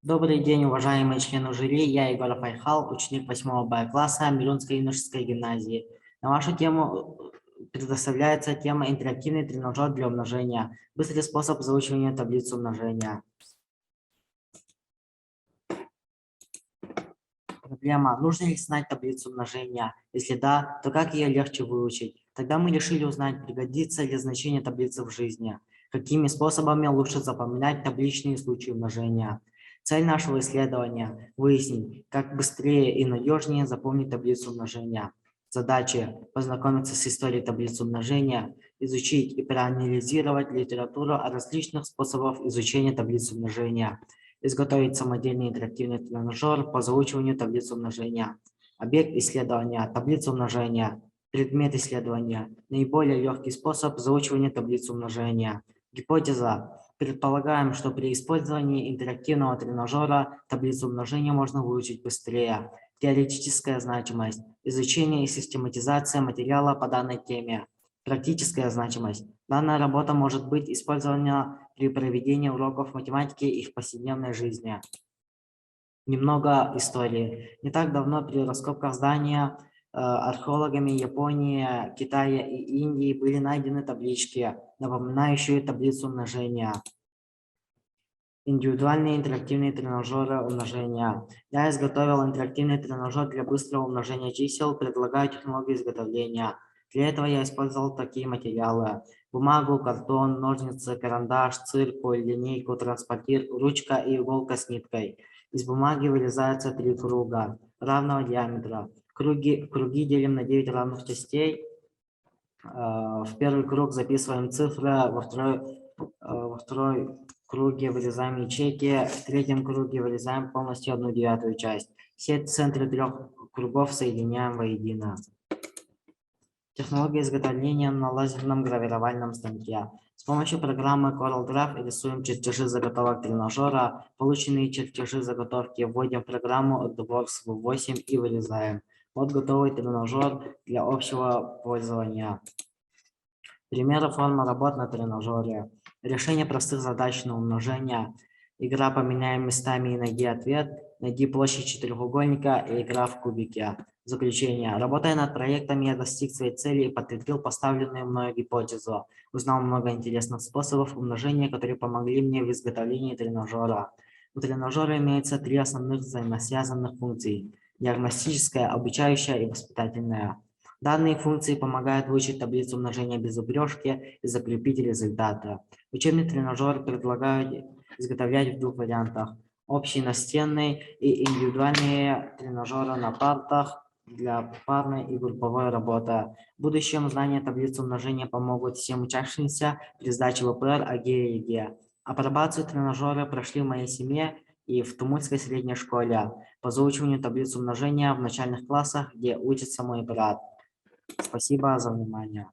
Добрый день, уважаемые члены жюри. Я Егор Файхал, ученик 8 Б класса Милюнской юношеской гимназии. На вашу тему предоставляется тема «Интерактивный тренажер для умножения. Быстрый способ заучивания таблицы умножения». Проблема: нужно ли знать таблицу умножения? Если да, то как ее легче выучить? Тогда мы решили узнать, пригодится ли значение таблицы в жизни. Какими способами лучше запоминать табличные случаи умножения? Цель нашего исследования – выяснить, как быстрее и надежнее запомнить таблицу умножения. Задачи: познакомиться с историей таблицы умножения, изучить и проанализировать литературу о различных способах изучения таблицы умножения, изготовить самодельный интерактивный тренажер по заучиванию таблицы умножения. Объект исследования – таблица умножения. Предмет исследования – наиболее легкий способ заучивания таблицы умножения. Гипотеза: предполагаем, что при использовании интерактивного тренажера таблицу умножения можно выучить быстрее. Теоретическая значимость: изучение и систематизация материала по данной теме. Практическая значимость: данная работа может быть использована при проведении уроков математики и в повседневной жизни. Немного истории. Не так давно при раскопках здания археологами Японии, Китая и Индии были найдены таблички, напоминающие таблицу умножения. Индивидуальные интерактивные тренажеры умножения. Я изготовил интерактивный тренажер для быстрого умножения чисел, предлагаю технологию изготовления. Для этого я использовал такие материалы: бумагу, картон, ножницы, карандаш, циркуль, линейку, транспортир, ручка и иголка с ниткой. Из бумаги вырезаются 3 круга равного диаметра. Круги делим на 9 равных частей. В первый круг записываем цифры, во второй круге вырезаем ячейки, в третьем круге вырезаем полностью 1/9 часть. Все центры 3 кругов соединяем воедино. Технология изготовления на лазерном гравировальном станке. С помощью программы CorelDRAW рисуем чертежи заготовок тренажера. Полученные чертежи заготовки вводим в программу AdWords V8 и вырезаем. Вот готовый тренажер для общего пользования. Примеры формы работ на тренажере. Решение простых задач на умножение. Игра «Поменяем местами» и «Найди ответ». Найди площадь четырехугольника и игра в кубике. Заключение. Работая над проектом, я достиг своей цели и подтвердил поставленную мною гипотезу. Узнал много интересных способов умножения, которые помогли мне в изготовлении тренажера. У тренажера имеется 3 основных взаимосвязанных функции: диагностическая, обучающая и воспитательная. Данные функции помогают выучить таблицу умножения без убрежки и закрепить результаты. Учебный тренажер предлагают изготовлять в 2 вариантах: общий настенный и индивидуальные тренажеры на партах для парной и групповой работы. В будущем знания таблицы умножения помогут всем учащимся при сдаче ВПР, ОГЭ и ЕГЭ. Апробацию тренажера прошли в моей семье и в Тумульской средней школе по заучиванию таблицы умножения в начальных классах, где учится мой брат. Спасибо за внимание.